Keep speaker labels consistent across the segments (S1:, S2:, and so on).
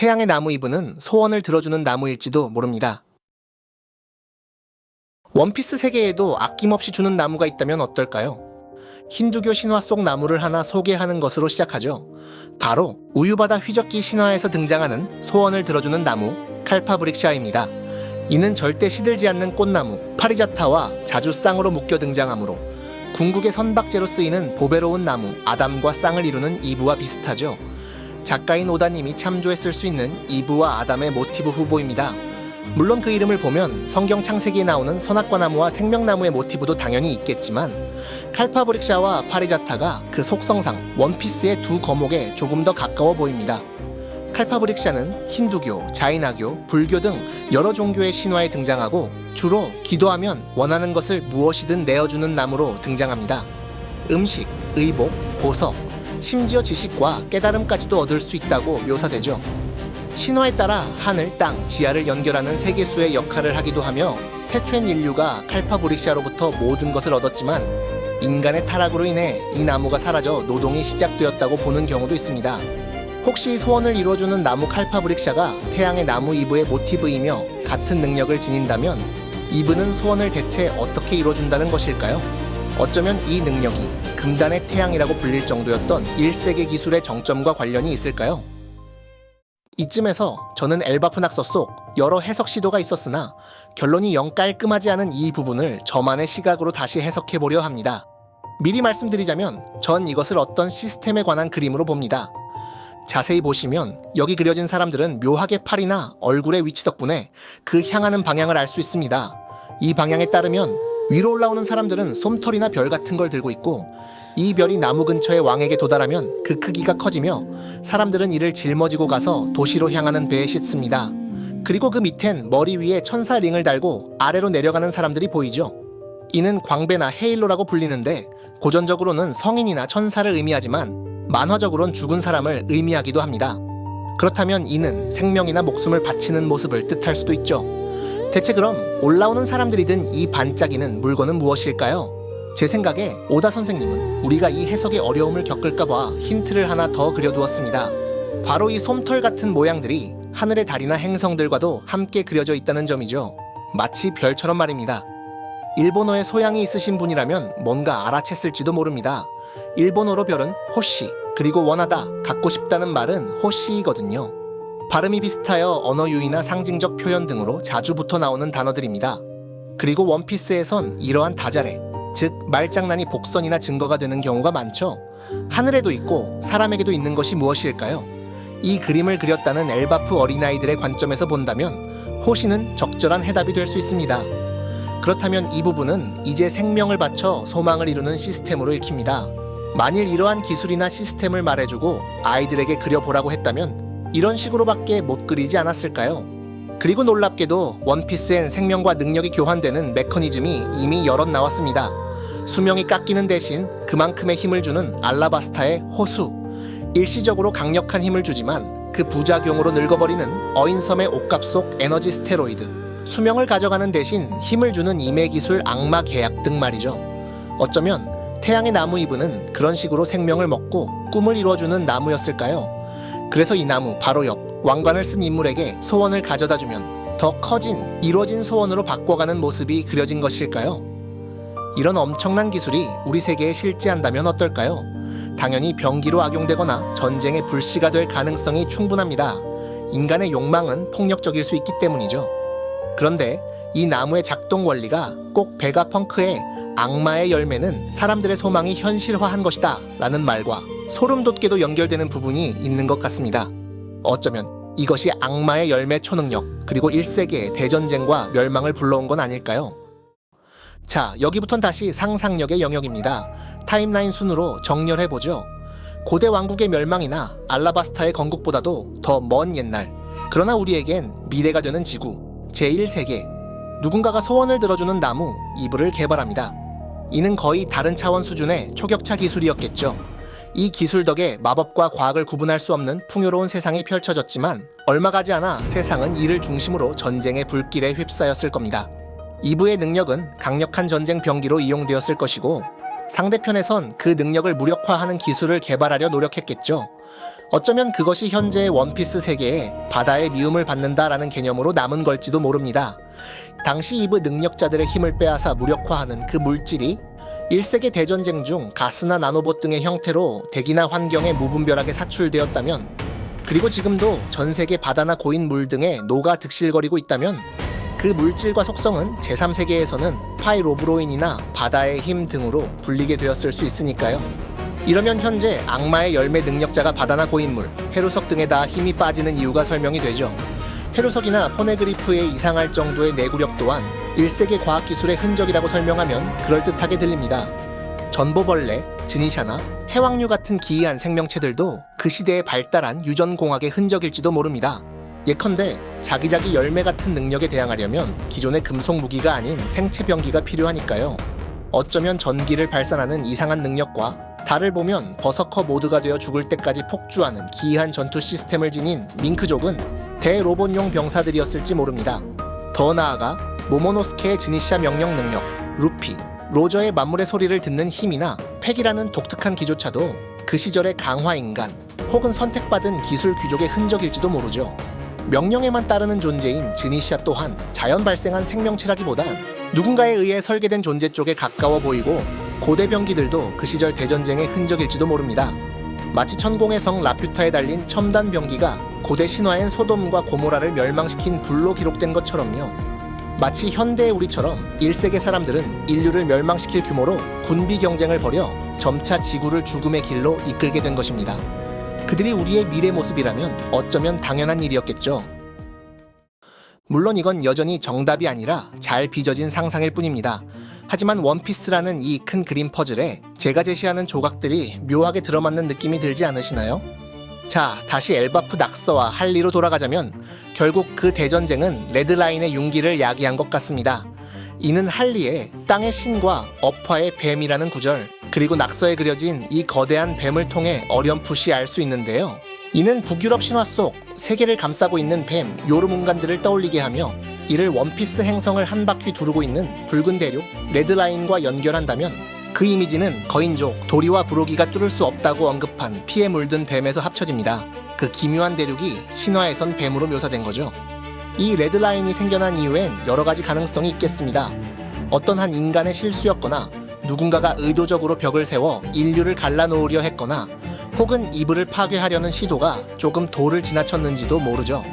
S1: 태양의 나무 이브는 소원을 들어주는 나무일지도 모릅니다. 원피스 세계에도 아낌없이 주는 나무가 있다면 어떨까요? 힌두교 신화 속 나무를 하나 소개하는 것으로 시작하죠. 바로 우유바다 휘젓기 신화에서 등장하는 소원을 들어주는 나무 칼파브릭샤입니다. 이는 절대 시들지 않는 꽃나무 파리자타와 자주 쌍으로 묶여 등장하므로 궁극의 선박제로 쓰이는 보배로운 나무 아담과 쌍을 이루는 이브와 비슷하죠. 작가인 오다님이 참조했을 수 있는 이브와 아담의 모티브 후보입니다. 물론 그 이름을 보면 성경 창세기에 나오는 선악과 나무와 생명나무의 모티브도 당연히 있겠지만 칼파브릭샤와 파리자타가 그 속성상 원피스의 두 거목에 조금 더 가까워 보입니다. 칼파브릭샤는 힌두교, 자이나교, 불교 등 여러 종교의 신화에 등장하고 주로 기도하면 원하는 것을 무엇이든 내어주는 나무로 등장합니다. 음식, 의복, 보석, 심지어 지식과 깨달음까지도 얻을 수 있다고 묘사되죠. 신화에 따라 하늘, 땅, 지하를 연결하는 세계수의 역할을 하기도 하며 태초엔 인류가 칼파브릭샤로부터 모든 것을 얻었지만 인간의 타락으로 인해 이 나무가 사라져 노동이 시작되었다고 보는 경우도 있습니다. 혹시 소원을 이루어주는 나무 칼파브릭샤가 태양의 나무 이브의 모티브이며 같은 능력을 지닌다면 이브는 소원을 대체 어떻게 이루어준다는 것일까요? 어쩌면 이 능력이 금단의 태양이라고 불릴 정도였던 1세계 기술의 정점과 관련이 있을까요? 이쯤에서 저는 엘바프 낙서 속 여러 해석 시도가 있었으나 결론이 영 깔끔하지 않은 이 부분을 저만의 시각으로 다시 해석해보려 합니다. 미리 말씀드리자면 전 이것을 어떤 시스템에 관한 그림으로 봅니다. 자세히 보시면 여기 그려진 사람들은 묘하게 팔이나 얼굴의 위치 덕분에 그 향하는 방향을 알 수 있습니다. 이 방향에 따르면 위로 올라오는 사람들은 솜털이나 별 같은 걸 들고 있고 이 별이 나무 근처의 왕에게 도달하면 그 크기가 커지며 사람들은 이를 짊어지고 가서 도시로 향하는 배에 싣습니다. 그리고 그 밑엔 머리 위에 천사 링을 달고 아래로 내려가는 사람들이 보이죠. 이는 광배나 헤일로라고 불리는데 고전적으로는 성인이나 천사를 의미하지만 만화적으론 죽은 사람을 의미하기도 합니다. 그렇다면 이는 생명이나 목숨을 바치는 모습을 뜻할 수도 있죠. 대체 그럼 올라오는 사람들이 든 이 반짝이는 물건은 무엇일까요? 제 생각에 오다 선생님은 우리가 이 해석의 어려움을 겪을까봐 힌트를 하나 더 그려두었습니다. 바로 이 솜털 같은 모양들이 하늘의 달이나 행성들과도 함께 그려져 있다는 점이죠. 마치 별처럼 말입니다. 일본어에 소양이 있으신 분이라면 뭔가 알아챘을지도 모릅니다. 일본어로 별은 호시, 그리고 원하다, 갖고 싶다는 말은 호시이거든요. 발음이 비슷하여 언어 유희나 상징적 표현 등으로 자주 붙어 나오는 단어들입니다. 그리고 원피스에선 이러한 다자레, 즉 말장난이 복선이나 증거가 되는 경우가 많죠. 하늘에도 있고 사람에게도 있는 것이 무엇일까요? 이 그림을 그렸다는 엘바프 어린아이들의 관점에서 본다면 호시는 적절한 해답이 될 수 있습니다. 그렇다면 이 부분은 이제 생명을 바쳐 소망을 이루는 시스템으로 읽힙니다. 만일 이러한 기술이나 시스템을 말해주고 아이들에게 그려보라고 했다면 이런 식으로밖에 못 그리지 않았을까요? 그리고 놀랍게도 원피스엔 생명과 능력이 교환되는 메커니즘이 이미 여럿 나왔습니다. 수명이 깎이는 대신 그만큼의 힘을 주는 알라바스타의 호수, 일시적으로 강력한 힘을 주지만 그 부작용으로 늙어버리는 어인섬의 옷값 속 에너지 스테로이드, 수명을 가져가는 대신 힘을 주는 이매 기술 악마 계약 등 말이죠. 어쩌면 태양의 나무 이브는 그런 식으로 생명을 먹고 꿈을 이루어주는 나무였을까요? 그래서 이 나무 바로 옆 왕관을 쓴 인물에게 소원을 가져다주면 더 커진, 이루어진 소원으로 바꿔가는 모습이 그려진 것일까요? 이런 엄청난 기술이 우리 세계에 실제한다면 어떨까요? 당연히 병기로 악용되거나 전쟁의 불씨가 될 가능성이 충분합니다. 인간의 욕망은 폭력적일 수 있기 때문이죠. 그런데 이 나무의 작동 원리가 꼭 베가펑크의 악마의 열매는 사람들의 소망이 현실화한 것이다 라는 말과 소름 돋게도 연결되는 부분이 있는 것 같습니다. 어쩌면 이것이 악마의 열매 초능력 그리고 1세기의 대전쟁과 멸망을 불러온 건 아닐까요? 자, 여기부턴 다시 상상력의 영역입니다. 타임라인 순으로 정렬해보죠. 고대 왕국의 멸망이나 알라바스타의 건국보다도 더 먼 옛날, 그러나 우리에겐 미래가 되는 지구, 제1세계, 누군가가 소원을 들어주는 나무 이브를 개발합니다. 이는 거의 다른 차원 수준의 초격차 기술이었겠죠. 이 기술 덕에 마법과 과학을 구분할 수 없는 풍요로운 세상이 펼쳐졌지만 얼마 가지 않아 세상은 이를 중심으로 전쟁의 불길에 휩싸였을 겁니다. 이브의 능력은 강력한 전쟁 병기로 이용되었을 것이고 상대편에선 그 능력을 무력화하는 기술을 개발하려 노력했겠죠. 어쩌면 그것이 현재의 원피스 세계에 바다의 미움을 받는다라는 개념으로 남은 걸지도 모릅니다. 당시 이브 능력자들의 힘을 빼앗아 무력화하는 그 물질이 1세계 대전쟁 중 가스나 나노봇 등의 형태로 대기나 환경에 무분별하게 사출되었다면, 그리고 지금도 전 세계 바다나 고인 물 등에 녹아 득실거리고 있다면, 그 물질과 속성은 제3세계에서는 파이로브로인이나 바다의 힘 등으로 불리게 되었을 수 있으니까요. 이러면 현재 악마의 열매 능력자가 바다나 고인물, 해루석 등에다 힘이 빠지는 이유가 설명이 되죠. 해루석이나 포네그리프에 이상할 정도의 내구력 또한 1세계 과학기술의 흔적이라고 설명하면 그럴듯하게 들립니다. 전보벌레, 지니샤나, 해왕류 같은 기이한 생명체들도 그 시대에 발달한 유전공학의 흔적일지도 모릅니다. 예컨대 자기자기 열매 같은 능력에 대항하려면 기존의 금속 무기가 아닌 생체 병기가 필요하니까요. 어쩌면 전기를 발산하는 이상한 능력과 달을 보면 버서커 모드가 되어 죽을 때까지 폭주하는 기이한 전투 시스템을 지닌 밍크족은 대로봇용 병사들이었을지 모릅니다. 더 나아가 모모노스케의 지니샤 명령 능력, 루피, 로저의 만물의 소리를 듣는 힘이나 팩이라는 독특한 기조차도 그 시절의 강화 인간 혹은 선택받은 기술 귀족의 흔적일지도 모르죠. 명령에만 따르는 존재인 지니샤 또한 자연 발생한 생명체라기보단 누군가에 의해 설계된 존재 쪽에 가까워 보이고, 고대 병기들도 그 시절 대전쟁의 흔적일지도 모릅니다. 마치 천공의 성 라퓨타에 달린 첨단 병기가 고대 신화엔 소돔과 고모라를 멸망시킨 불로 기록된 것처럼요. 마치 현대의 우리처럼 1세계 사람들은 인류를 멸망시킬 규모로 군비 경쟁을 벌여 점차 지구를 죽음의 길로 이끌게 된 것입니다. 그들이 우리의 미래 모습이라면 어쩌면 당연한 일이었겠죠. 물론 이건 여전히 정답이 아니라 잘 빚어진 상상일 뿐입니다. 하지만 원피스라는 이 큰 그림 퍼즐에 제가 제시하는 조각들이 묘하게 들어맞는 느낌이 들지 않으시나요? 자, 다시 엘바프 낙서와 할리로 돌아가자면 결국 그 대전쟁은 레드라인의 융기를 야기한 것 같습니다. 이는 할리의 땅의 신과 업화의 뱀이라는 구절, 그리고 낙서에 그려진 이 거대한 뱀을 통해 어렴풋이 알 수 있는데요. 이는 북유럽 신화 속 세계를 감싸고 있는 뱀 요르문간들을 떠올리게 하며, 이를 원피스 행성을 한 바퀴 두르고 있는 붉은 대륙 레드라인과 연결한다면 그 이미지는 거인족 도리와 부로기가 뚫을 수 없다고 언급한 피에 물든 뱀에서 합쳐집니다. 그 기묘한 대륙이 신화에선 뱀으로 묘사된 거죠. 이 레드라인이 생겨난 이유엔 여러 가지 가능성이 있겠습니다. 어떤 한 인간의 실수였거나, 누군가가 의도적으로 벽을 세워 인류를 갈라놓으려 했거나, 혹은 이불을 파괴하려는 시도가 조금 도를 지나쳤는지도 모르죠.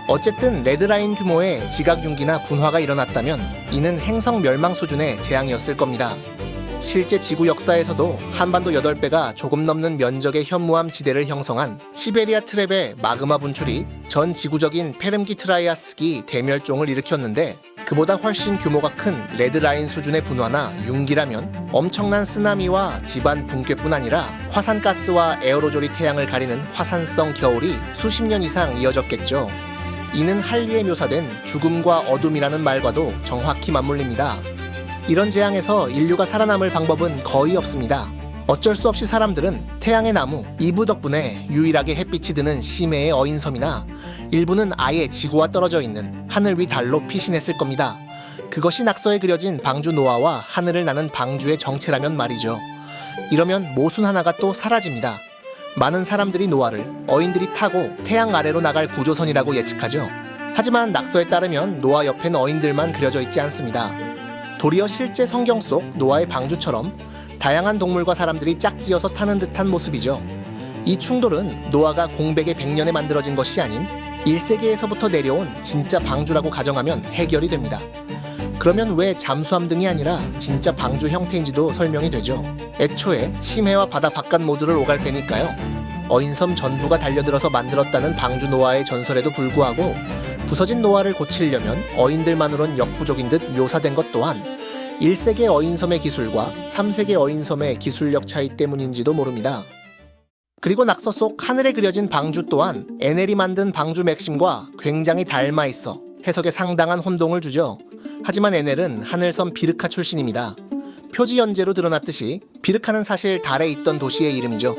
S1: 어쨌든 레드라인 규모의 지각융기나 분화가 일어났다면 이는 행성 멸망 수준의 재앙이었을 겁니다. 실제 지구 역사에서도 한반도 8배가 조금 넘는 면적의 현무암 지대를 형성한 시베리아 트랩의 마그마 분출이 전 지구적인 페름기 트라이아스기 대멸종을 일으켰는데, 그보다 훨씬 규모가 큰 레드라인 수준의 분화나 융기라면 엄청난 쓰나미와 집안 붕괴뿐 아니라 화산가스와 에어로졸이 태양을 가리는 화산성 겨울이 수십 년 이상 이어졌겠죠. 이는 할리에 묘사된 죽음과 어둠이라는 말과도 정확히 맞물립니다. 이런 재앙에서 인류가 살아남을 방법은 거의 없습니다. 어쩔 수 없이 사람들은 태양의 나무, 이브 덕분에 유일하게 햇빛이 드는 심해의 어인섬이나 일부는 아예 지구와 떨어져 있는 하늘 위 달로 피신했을 겁니다. 그것이 낙서에 그려진 방주 노아와 하늘을 나는 방주의 정체라면 말이죠. 이러면 모순 하나가 또 사라집니다. 많은 사람들이 노아를 어인들이 타고 태양 아래로 나갈 구조선이라고 예측하죠. 하지만 낙서에 따르면 노아 옆엔 어인들만 그려져 있지 않습니다. 도리어 실제 성경 속 노아의 방주처럼 다양한 동물과 사람들이 짝지어서 타는 듯한 모습이죠. 이 충돌은 노아가 공백의 100년에 만들어진 것이 아닌 1세기에서부터 내려온 진짜 방주라고 가정하면 해결이 됩니다. 그러면 왜 잠수함 등이 아니라 진짜 방주 형태인지도 설명이 되죠. 애초에 심해와 바다 바깥 모두를 오갈 테니까요. 어인섬 전부가 달려들어서 만들었다는 방주 노아의 전설에도 불구하고 부서진 노아를 고치려면 어인들만으론 역부족인 듯 묘사된 것 또한 1세기 어인섬의 기술과 3세기 어인섬의 기술력 차이 때문인지도 모릅니다. 그리고 낙서 속 하늘에 그려진 방주 또한 에넬이 만든 방주 맥심과 굉장히 닮아 있어 해석에 상당한 혼동을 주죠. 하지만 에넬은 하늘섬 비르카 출신입니다. 표지 연재로 드러났듯이 비르카는 사실 달에 있던 도시의 이름이죠.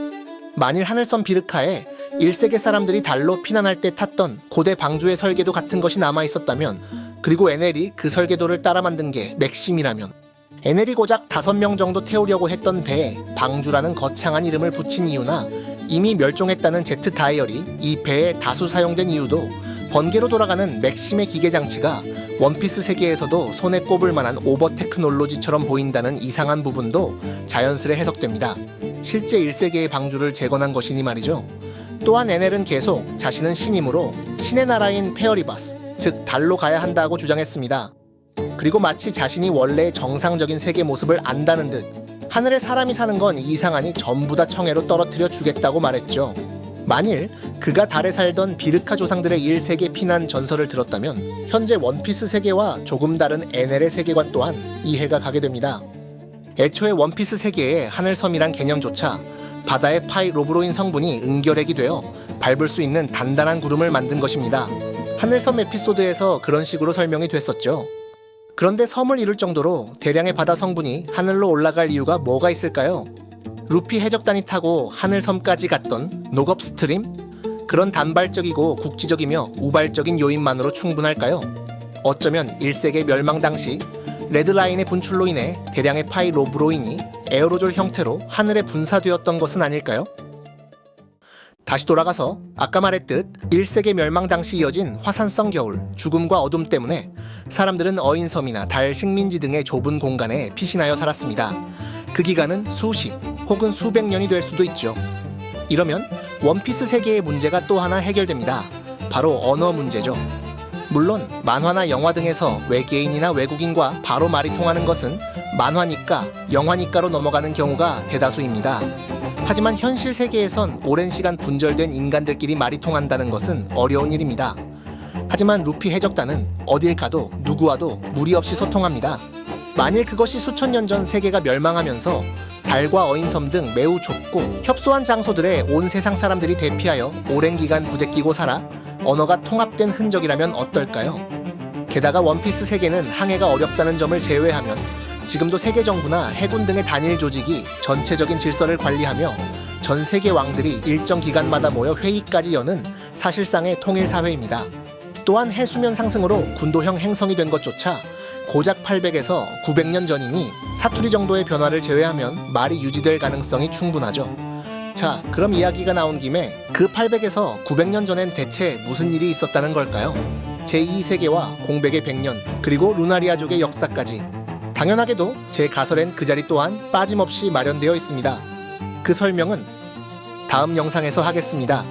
S1: 만일 하늘섬 비르카에 1세기 사람들이 달로 피난할 때 탔던 고대 방주의 설계도 같은 것이 남아있었다면, 그리고 에넬이 그 설계도를 따라 만든 게 맥심이라면, 에넬이 고작 5명 정도 태우려고 했던 배에 방주라는 거창한 이름을 붙인 이유나 이미 멸종했다는 제트 다이얼이 이 배에 다수 사용된 이유도 번개로 돌아가는 맥심의 기계 장치가 원피스 세계에서도 손에 꼽을 만한 오버 테크놀로지처럼 보인다는 이상한 부분도 자연스레 해석됩니다. 실제 1세계의 방주를 재건한 것이니 말이죠. 또한 에넬은 계속 자신은 신이므로 신의 나라인 페어리바스, 즉 달로 가야 한다고 주장했습니다. 그리고 마치 자신이 원래 정상적인 세계 모습을 안다는 듯 하늘에 사람이 사는 건 이상하니 전부 다 청해로 떨어뜨려 주겠다고 말했죠. 만일 그가 달에 살던 비르카 조상들의 1세계 피난 전설을 들었다면 현재 원피스 세계와 조금 다른 에넬의 세계관 또한 이해가 가게 됩니다. 애초에 원피스 세계의 하늘섬이란 개념조차 바다의 파이로브로인 성분이 응결핵이 되어 밟을 수 있는 단단한 구름을 만든 것입니다. 하늘섬 에피소드에서 그런 식으로 설명이 됐었죠. 그런데 섬을 이룰 정도로 대량의 바다 성분이 하늘로 올라갈 이유가 뭐가 있을까요? 루피 해적단이 타고 하늘섬까지 갔던 녹업 스트림? 그런 단발적이고 국지적이며 우발적인 요인만으로 충분할까요? 어쩌면 1세계 멸망 당시 레드라인의 분출로 인해 대량의 파이로브로인이 에어로졸 형태로 하늘에 분사되었던 것은 아닐까요? 다시 돌아가서 아까 말했듯 1세계 멸망 당시 이어진 화산성 겨울, 죽음과 어둠 때문에 사람들은 어인섬이나 달 식민지 등의 좁은 공간에 피신하여 살았습니다. 그 기간은 수십 혹은 수백 년이 될 수도 있죠. 이러면 원피스 세계의 문제가 또 하나 해결됩니다. 바로 언어 문제죠. 물론 만화나 영화 등에서 외계인이나 외국인과 바로 말이 통하는 것은 만화니까, 영화니까로 넘어가는 경우가 대다수입니다. 하지만 현실 세계에선 오랜 시간 분절된 인간들끼리 말이 통한다는 것은 어려운 일입니다. 하지만 루피 해적단은 어딜 가도 누구와도 무리 없이 소통합니다. 만일 그것이 수천 년 전 세계가 멸망하면서 달과 어인섬 등 매우 좁고 협소한 장소들에 온 세상 사람들이 대피하여 오랜 기간 부대끼고 살아 언어가 통합된 흔적이라면 어떨까요? 게다가 원피스 세계는 항해가 어렵다는 점을 제외하면 지금도 세계 정부나 해군 등의 단일 조직이 전체적인 질서를 관리하며 전 세계 왕들이 일정 기간마다 모여 회의까지 여는 사실상의 통일 사회입니다. 또한 해수면 상승으로 군도형 행성이 된 것조차 고작 800에서 900년 전이니 사투리 정도의 변화를 제외하면 말이 유지될 가능성이 충분하죠. 자, 그럼 이야기가 나온 김에 그 800에서 900년 전엔 대체 무슨 일이 있었다는 걸까요? 제2세계와 공백의 100년, 그리고 루나리아족의 역사까지. 당연하게도 제 가설엔 그 자리 또한 빠짐없이 마련되어 있습니다. 그 설명은 다음 영상에서 하겠습니다.